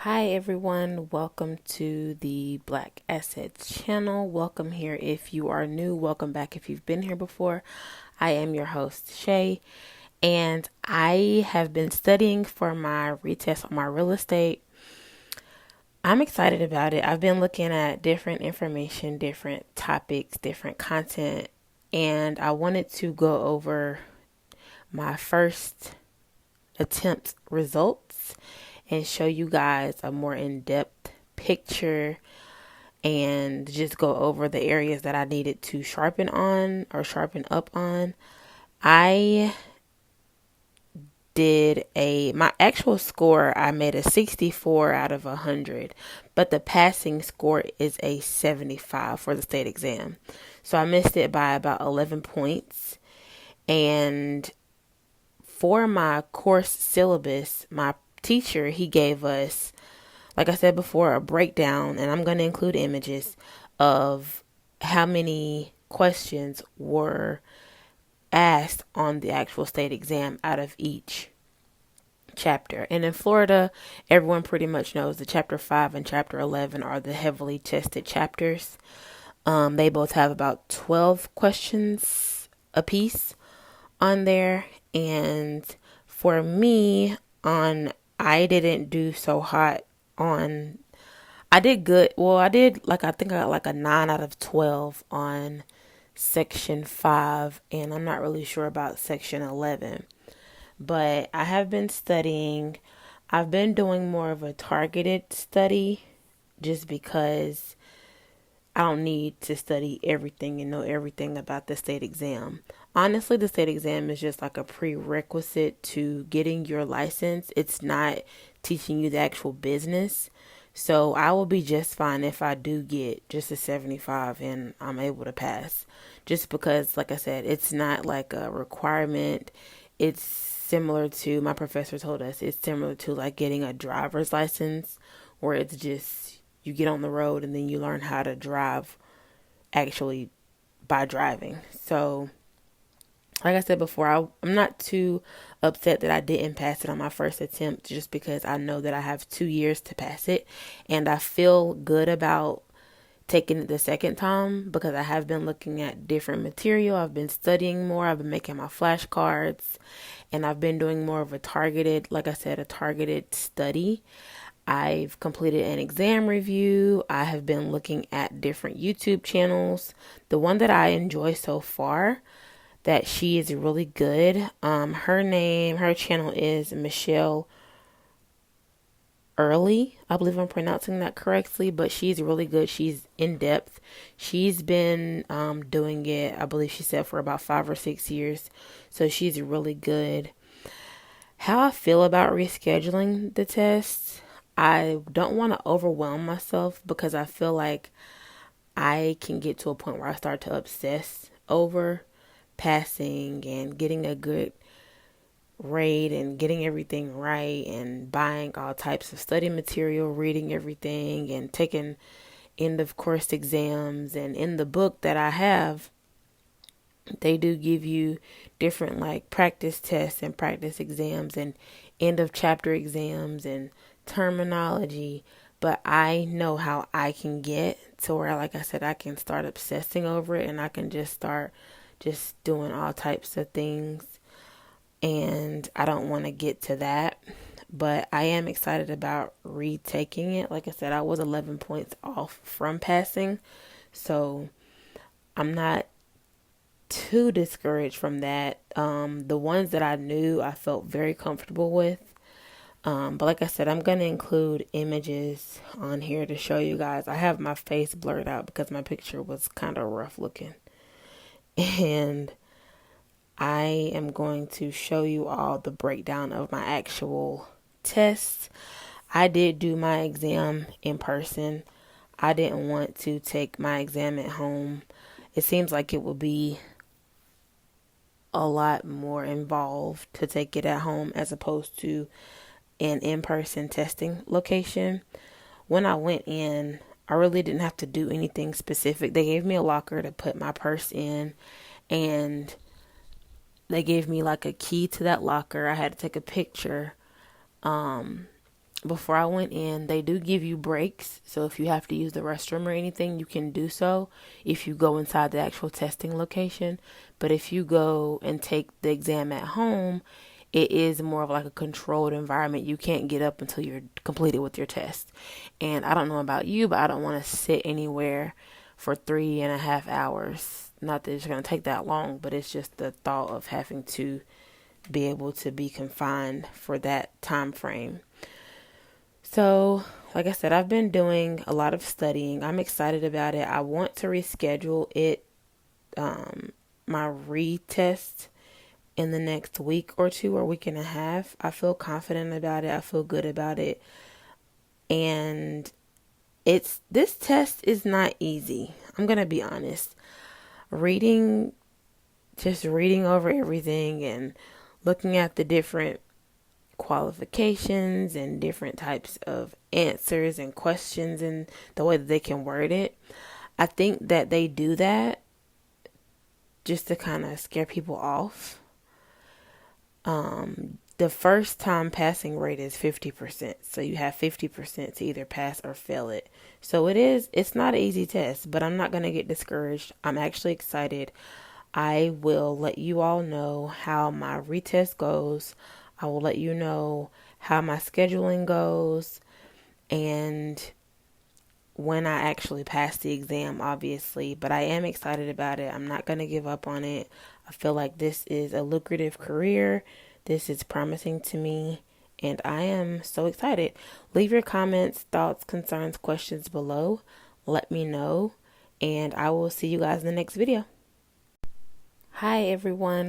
Hi everyone, welcome to the Black Assets channel. Welcome here if you are new, welcome back if you've been here before. I am your host Shay, and I have been studying for my retest on my real estate. I'm excited about it. I've been looking at different information, different topics, different content, and I wanted to go over my first attempt results and show you guys a more in-depth picture and just go over the areas that I needed to sharpen on or sharpen up on. I did my actual score, I made a 64 out of 100, but the passing score is a 75 for the state exam. So I missed it by about 11 points. And for my course syllabus, my teacher, he gave us, like I said before, a breakdown, and I'm going to include images of how many questions were asked on the actual state exam out of each chapter. And in Florida, everyone pretty much knows that chapter 5 and chapter 11 are the heavily tested chapters. They both have about 12 questions apiece on there. And for me, I didn't do so hot on, I did good. Well, I think I got like a 9 out of 12 on section 5, and I'm not really sure about section 11. But I have been studying. I've been doing more of a targeted study just because I don't need to study everything and know everything about the state exam. Honestly, the state exam is just like a prerequisite to getting your license. It's not teaching you the actual business. So I will be just fine if I do get just a 75 and I'm able to pass. Just because, like I said, it's not like a requirement. It's similar to, my professor told us, it's similar to like getting a driver's license, where it's just you get on the road and then you learn how to drive actually by driving. So, like I said before, I'm not too upset that I didn't pass it on my first attempt, just because I know that I have 2 years to pass it. And I feel good about taking it the second time because I have been looking at different material. I've been studying more. I've been making my flashcards, and I've been doing more of a targeted, like I said, a targeted study. I've completed an exam review. I have been looking at different YouTube channels. The one that I enjoy so far, that she is really good. Her channel is Michelle Early. I believe I'm pronouncing that correctly, but she's really good. She's in depth. She's been doing it, I believe she said, for about 5 or 6 years. So she's really good. How I feel about rescheduling the tests, I don't want to overwhelm myself because I feel like I can get to a point where I start to obsess over passing and getting a good grade and getting everything right and buying all types of study material, reading everything, and taking end of course exams. And in the book that I have, they do give you different like practice tests and practice exams and end of chapter exams and terminology. But I know how I can get to where, like I said, I can start obsessing over it, and I can just start just doing all types of things. And I don't want to get to that. But I am excited about retaking it. Like I said, I was 11 points off from passing. So I'm not too discouraged from that. The ones that I knew, I felt very comfortable with. But like I said, I'm going to include images on here to show you guys. I have my face blurred out because my picture was kind of rough looking. And I am going to show you all the breakdown of my actual tests. I did do my exam in person. I didn't want to take my exam at home. It seems like it would be a lot more involved to take it at home as opposed to an in-person testing location. When I went in, I really didn't have to do anything specific. They gave me a locker to put my purse in, and they gave me like a key to that locker. I had to take a picture before I went in, they do give you breaks. So if you have to use the restroom or anything, you can do so if you go inside the actual testing location. But if you go and take the exam at home, it is more of like a controlled environment. You can't get up until you're completed with your test. And I don't know about you, but I don't want to sit anywhere for 3.5 hours. Not that it's going to take that long, but it's just the thought of having to be able to be confined for that time frame. So, like I said, I've been doing a lot of studying. I'm excited about it. I want to reschedule it, my retest in the next week or two or week and a half. I feel confident about it. I feel good about it. And this test is not easy. I'm going to be honest. Just reading over everything and looking at the different qualifications and different types of answers and questions and the way that they can word it. I think that they do that just to kind of scare people off. The first time passing rate is 50%. So you have 50% to either pass or fail it. So it's not an easy test, but I'm not going to get discouraged. I'm actually excited. I will let you all know how my retest goes. I will let you know how my scheduling goes and when I actually pass the exam, obviously. But I am excited about it. I'm not going to give up on it. I feel like this is a lucrative career. This is promising to me, and I am so excited. Leave your comments, thoughts, concerns, questions below. Let me know, and I will see you guys in the next video. Hi, everyone.